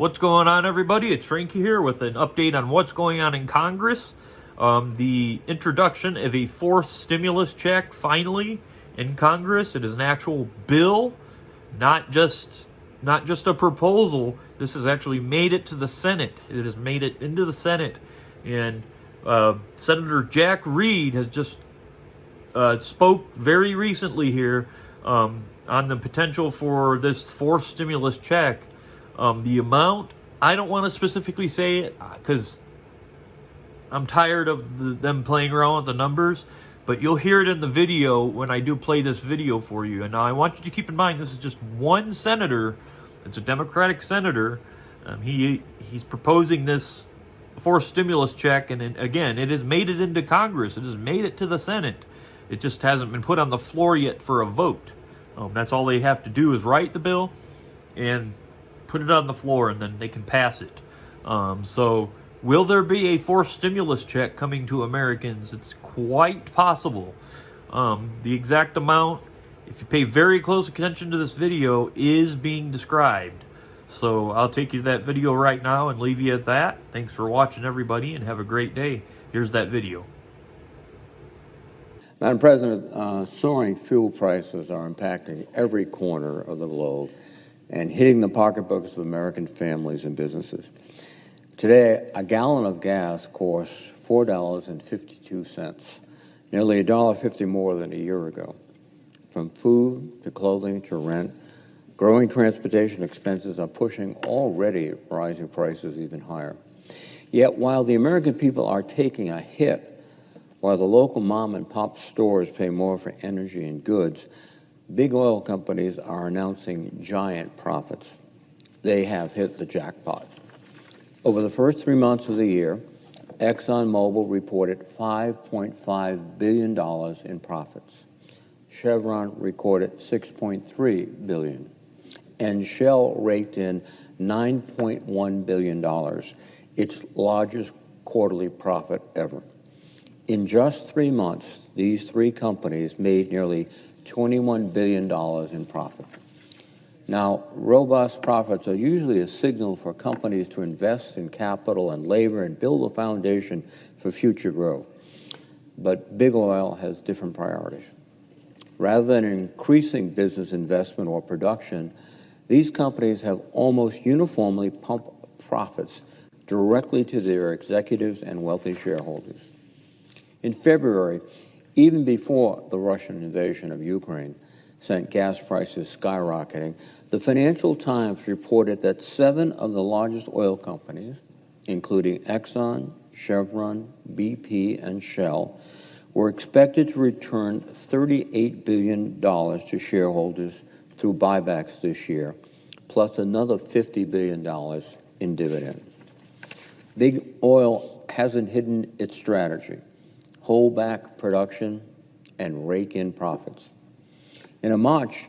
What's going on, everybody? It's Frankie here with an update on what's going on in Congress. The introduction of a fourth stimulus check finally in Congress. It is an actual bill, not just a proposal. This has actually made it to the Senate. It has made it into the Senate, and Senator Jack Reed has just spoke very recently here on the potential for this fourth stimulus check. The amount, I don't want to specifically say it because I'm tired of them playing around with the numbers, but you'll hear it in the video when I do play this video for you. And now I want you to keep in mind, this is just one senator. It's a Democratic senator. He's proposing this fourth stimulus check, and again, it has made it into Congress. It has made it to the Senate. It just hasn't been put on the floor yet for a vote. That's all they have to do is write the bill and put it on the floor, and then they can pass it. So will there be a fourth stimulus check coming to Americans? It's quite possible. The exact amount, if you pay very close attention to this video, is being described. So I'll take you to that video right now and leave you at that. Thanks for watching, everybody, and have a great day. Here's that video. Madam President, soaring fuel prices are impacting every corner of the globe and hitting the pocketbooks of American families and businesses. Today, a gallon of gas costs $4.52, nearly $1.50 more than a year ago. From food to clothing to rent, growing transportation expenses are pushing already rising prices even higher. Yet, while the American people are taking a hit, while the local mom and pop stores pay more for energy and goods, big oil companies are announcing giant profits. They have hit the jackpot. Over the first 3 months of the year, ExxonMobil reported $5.5 billion in profits. Chevron recorded $6.3 billion. And Shell raked in $9.1 billion, its largest quarterly profit ever. In just 3 months, these three companies made nearly $21 billion in profit. Now, robust profits are usually a signal for companies to invest in capital and labor and build a foundation for future growth. But big oil has different priorities. Rather than increasing business investment or production, these companies have almost uniformly pumped profits directly to their executives and wealthy shareholders. In February, even before the Russian invasion of Ukraine sent gas prices skyrocketing, the Financial Times reported that 7 of the largest oil companies, including Exxon, Chevron, BP, and Shell, were expected to return $38 billion to shareholders through buybacks this year, plus another $50 billion in dividends. Big oil hasn't hidden its strategy: hold back production and rake in profits. In a March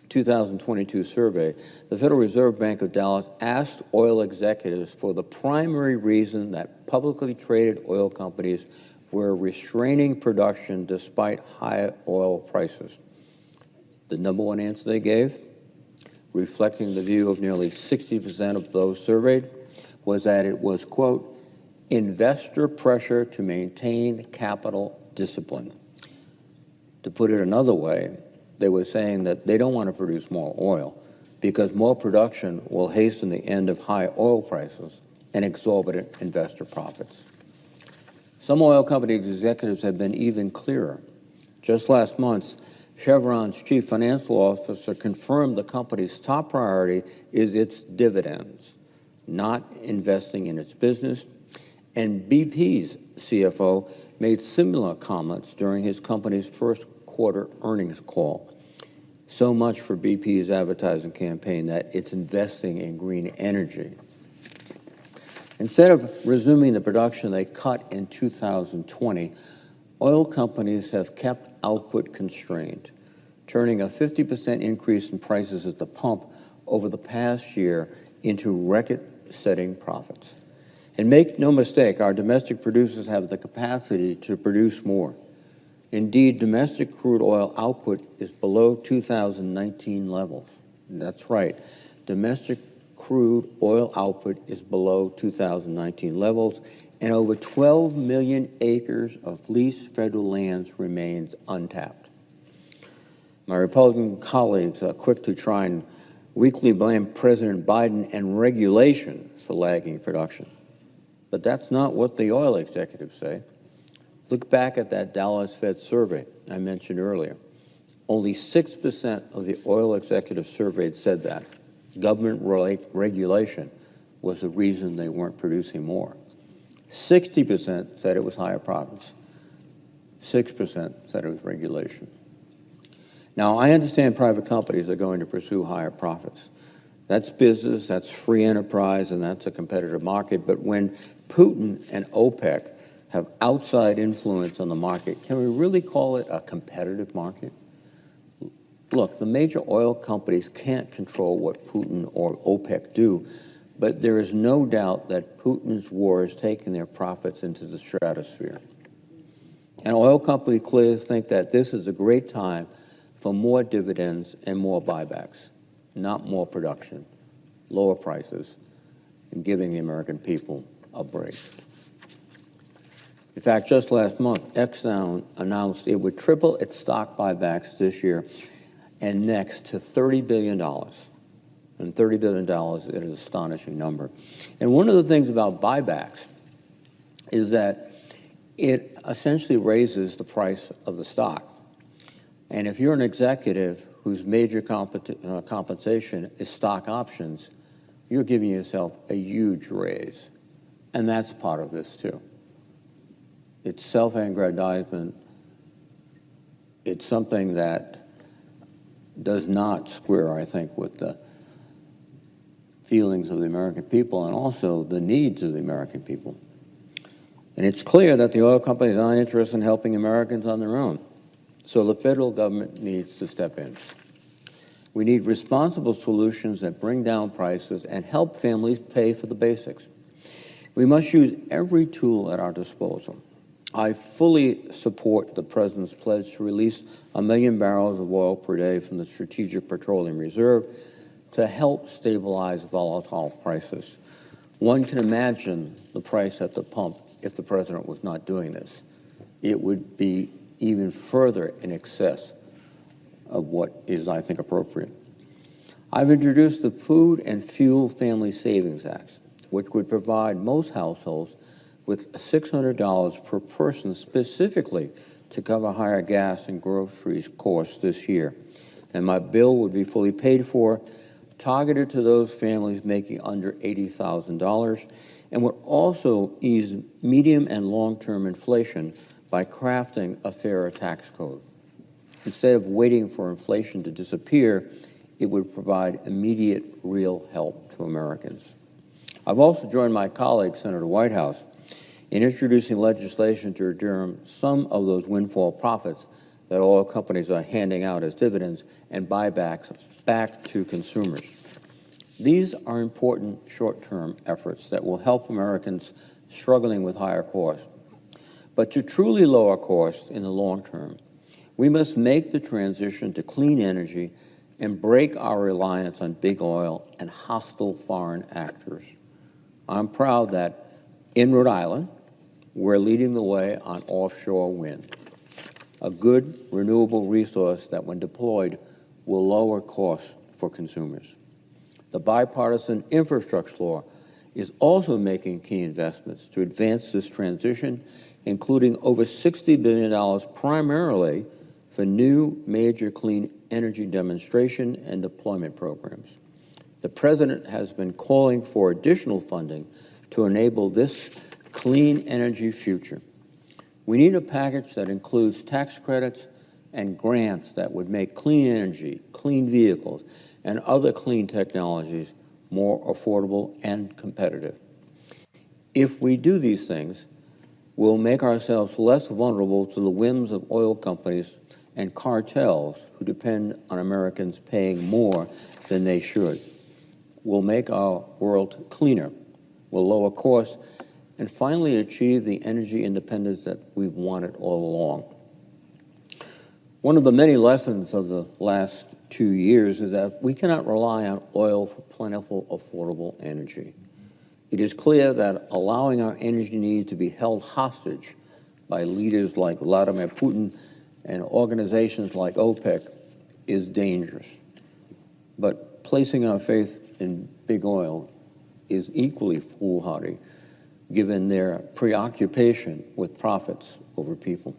2022 survey, the Federal Reserve Bank of Dallas asked oil executives for the primary reason that publicly traded oil companies were restraining production despite high oil prices. The number one answer they gave, reflecting the view of nearly 60% of those surveyed, was that it was, quote, investor pressure to maintain capital discipline. To put it another way, they were saying that they don't want to produce more oil because more production will hasten the end of high oil prices and exorbitant investor profits. Some oil company executives have been even clearer. Just last month, Chevron's chief financial officer confirmed the company's top priority is its dividends, not investing in its business. And BP's CFO made similar comments during his company's first quarter earnings call. So much for BP's advertising campaign that it's investing in green energy. Instead of resuming the production they cut in 2020, oil companies have kept output constrained, turning a 50% increase in prices at the pump over the past year into record-setting profits. And make no mistake, our domestic producers have the capacity to produce more. Indeed, domestic crude oil output is below 2019 levels. That's right. Domestic crude oil output is below 2019 levels, and over 12 million acres of leased federal lands remains untapped. My Republican colleagues are quick to try and weakly blame President Biden and regulation for lagging production. But that's not what the oil executives say. Look back at that Dallas Fed survey I mentioned earlier. Only 6% of the oil executives surveyed said that government regulation was the reason they weren't producing more. 60% said it was higher profits. 6% said it was regulation. Now, I understand private companies are going to pursue higher profits. That's business, that's free enterprise, and that's a competitive market. But when Putin and OPEC have outside influence on the market, can we really call it a competitive market? Look, the major oil companies can't control what Putin or OPEC do, but there is no doubt that Putin's war is taking their profits into the stratosphere. And oil company clearly think that this is a great time for more dividends and more buybacks, not more production, lower prices, and giving the American people a break. In fact, just last month, Exxon announced it would triple its stock buybacks this year and next to $30 billion. And $30 billion is an astonishing number. And one of the things about buybacks is that it essentially raises the price of the stock. And if you're an executive whose major compensation is stock options, you're giving yourself a huge raise. And that's part of this, too. It's self-aggrandizement. It's something that does not square, I think, with the feelings of the American people and also the needs of the American people. And it's clear that the oil companies aren't interested in helping Americans on their own. So the federal government needs to step in. We need responsible solutions that bring down prices and help families pay for the basics. We must use every tool at our disposal. I fully support the President's pledge to release 1 million barrels of oil per day from the Strategic Petroleum Reserve to help stabilize volatile prices. One can imagine the price at the pump if the President was not doing this. It would be even further in excess of what is, I think, appropriate. I've introduced the Food and Fuel Family Savings Act, which would provide most households with $600 per person specifically to cover higher gas and groceries costs this year. And my bill would be fully paid for, targeted to those families making under $80,000, and would also ease medium and long-term inflation by crafting a fairer tax code. Instead of waiting for inflation to disappear, it would provide immediate, real help to Americans. I've also joined my colleague, Senator Whitehouse, in introducing legislation to return some of those windfall profits that oil companies are handing out as dividends and buybacks back to consumers. These are important short-term efforts that will help Americans struggling with higher costs. But to truly lower costs in the long term, we must make the transition to clean energy and break our reliance on big oil and hostile foreign actors. I'm proud that in Rhode Island, we're leading the way on offshore wind, a good renewable resource that, when deployed, will lower costs for consumers. The bipartisan infrastructure law is also making key investments to advance this transition, including over $60 billion primarily for new major clean energy demonstration and deployment programs. The President has been calling for additional funding to enable this clean energy future. We need a package that includes tax credits and grants that would make clean energy, clean vehicles, and other clean technologies more affordable and competitive. If we do these things, we'll make ourselves less vulnerable to the whims of oil companies and cartels who depend on Americans paying more than they should. We'll make our world cleaner, we'll lower costs, and finally achieve the energy independence that we've wanted all along. One of the many lessons of the last 2 years is that we cannot rely on oil for plentiful, affordable energy. It is clear that allowing our energy needs to be held hostage by leaders like Vladimir Putin and organizations like OPEC is dangerous. But placing our faith in big oil is equally foolhardy, given their preoccupation with profits over people.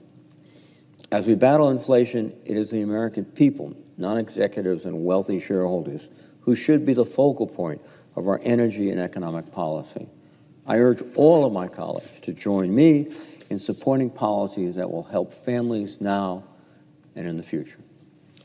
As we battle inflation, it is the American people, not executives and wealthy shareholders, who should be the focal point of our energy and economic policy. I urge all of my colleagues to join me in supporting policies that will help families now and in the future.